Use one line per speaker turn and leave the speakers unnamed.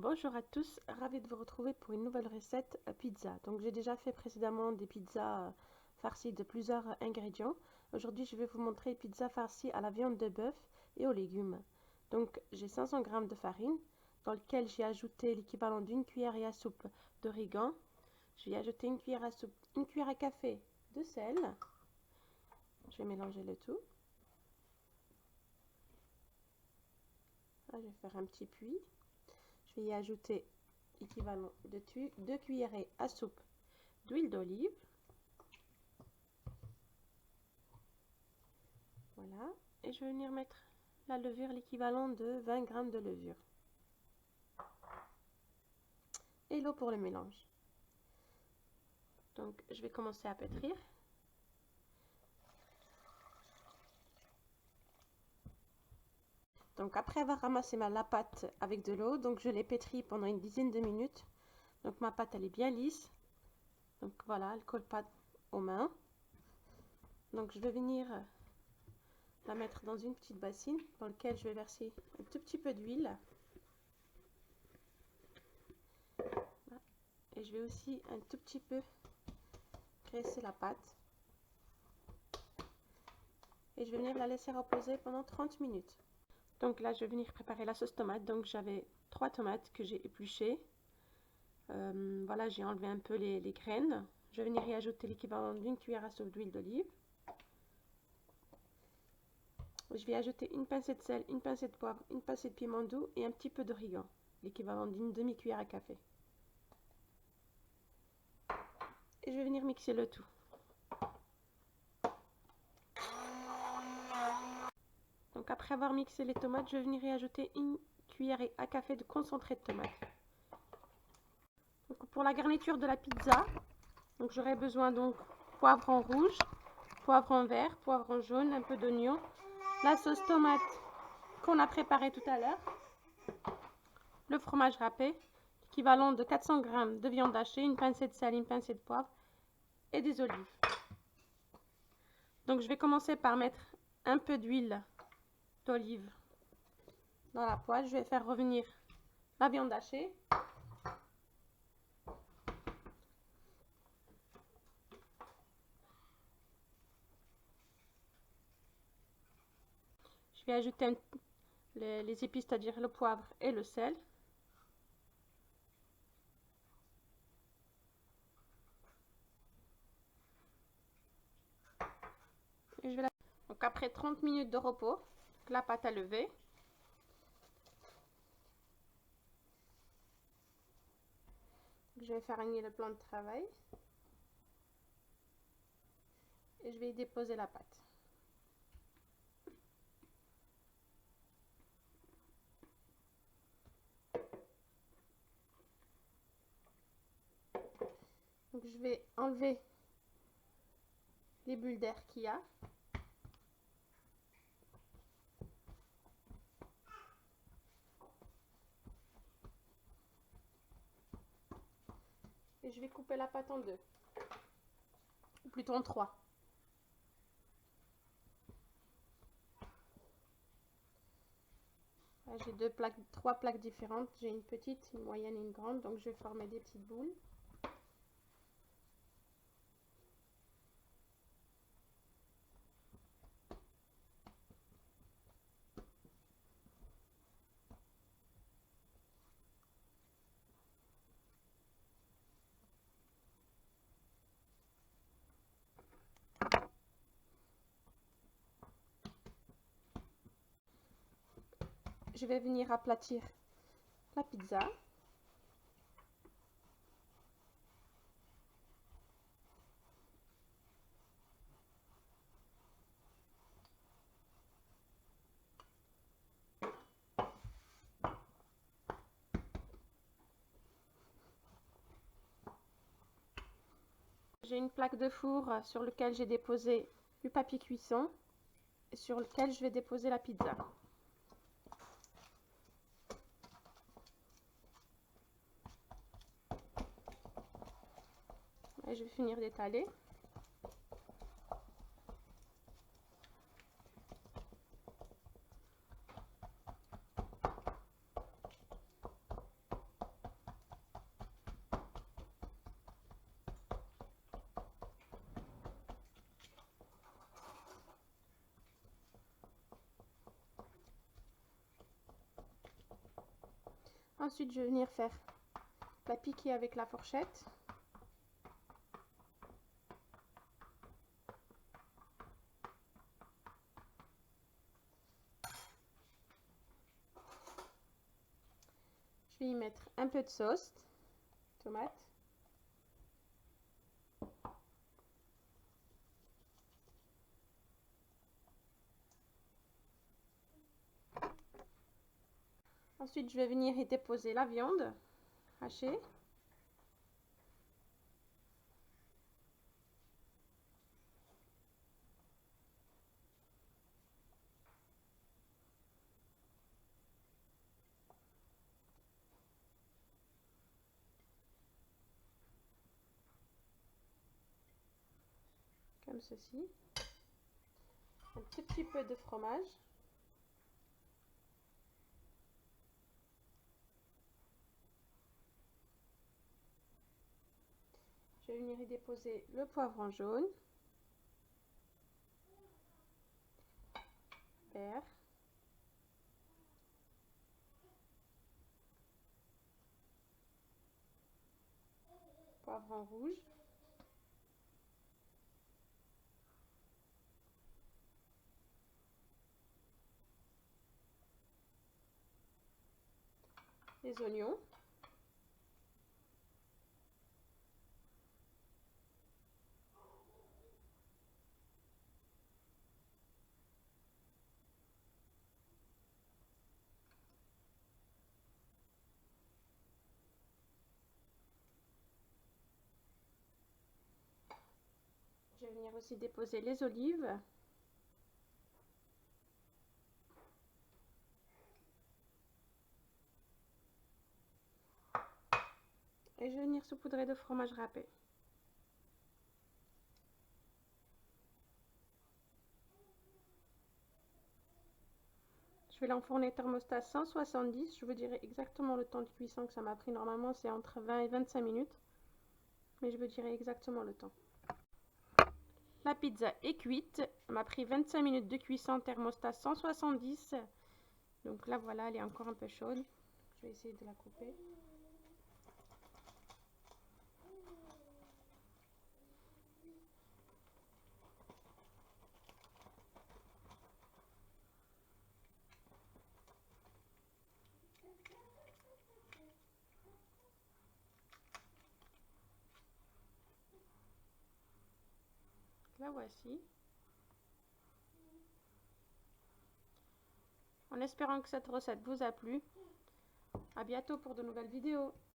Bonjour à tous, ravi de vous retrouver pour une nouvelle recette pizza. Donc j'ai déjà fait précédemment des pizzas farcies de plusieurs ingrédients. Aujourd'hui je vais vous montrer une pizza farcie à la viande de bœuf et aux légumes. Donc j'ai 500 g de farine dans lequel j'ai ajouté l'équivalent d'une cuillère à soupe d'origan. Je vais ajouter une cuillère à soupe, une cuillère à café de sel. Je vais mélanger le tout. Là, je vais faire un petit puits. Je vais y ajouter l'équivalent de 2 cuillerées à soupe d'huile d'olive. Voilà. Et je vais venir mettre la levure, l'équivalent de 20 g de levure. Et l'eau pour le mélange. Donc je vais commencer à pétrir. Donc après avoir ramassé la pâte avec de l'eau, donc je l'ai pétrie pendant une dizaine de minutes. Donc ma pâte elle est bien lisse. Donc voilà, elle ne colle pas aux mains. Donc je vais venir la mettre dans une petite bassine dans laquelle je vais verser un tout petit peu d'huile. Et je vais aussi un tout petit peu graisser la pâte. Et je vais venir la laisser reposer pendant 30 minutes. Donc là, je vais venir préparer la sauce tomate. Donc j'avais 3 tomates que j'ai épluchées. Voilà, j'ai enlevé un peu les graines. Je vais venir y ajouter l'équivalent d'une cuillère à soupe d'huile d'olive. Je vais ajouter une pincée de sel, une pincée de poivre, une pincée de piment doux et un petit peu d'origan, l'équivalent d'une demi-cuillère à café. Et je vais venir mixer le tout. Donc après avoir mixé les tomates, je vais venir y ajouter une cuillère à café de concentré de tomate. Donc pour la garniture de la pizza, donc j'aurai besoin donc poivron rouge, poivron vert, poivron jaune, un peu d'oignon, la sauce tomate qu'on a préparée tout à l'heure, le fromage râpé, équivalent de 400 g de viande hachée, une pincée de sel, une pincée de poivre et des olives. Donc je vais commencer par mettre un peu d'huile d'olive dans la poêle. Je vais faire revenir la viande hachée. Je vais ajouter les épices, c'est-à-dire le poivre et le sel. Et je vais Donc après 30 minutes de repos, la pâte à lever. Je vais fariner le plan de travail. Et je vais y déposer la pâte. Donc je vais enlever les bulles d'air qu'il y a. Et je vais couper la pâte en deux. Ou plutôt en trois. J'ai trois plaques différentes. J'ai une petite, une moyenne et une grande. Donc je vais former des petites boules. Je vais venir aplatir la pizza. J'ai une plaque de four sur laquelle j'ai déposé du papier cuisson et sur lequel je vais déposer la pizza. Et je vais finir d'étaler. Ensuite, je vais venir faire la piquer avec la fourchette. Je vais y mettre un peu de sauce tomate. Ensuite, je vais venir y déposer la viande hachée. Comme ceci. Un tout petit peu de fromage. Je vais venir y déposer le poivron jaune, vert, poivron rouge, les oignons, je vais venir aussi déposer les olives, et je vais venir saupoudrer de fromage râpé. Je vais l'enfourner thermostat 170, je vous dirai exactement le temps de cuisson que ça m'a pris. Normalement c'est entre 20 et 25 minutes, mais je vous dirai exactement le temps. La pizza est cuite, elle m'a pris 25 minutes de cuisson, thermostat 170. Donc là voilà, elle est encore un peu chaude. Je vais essayer de la couper. La voici. En espérant que cette recette vous a plu. À bientôt pour de nouvelles vidéos.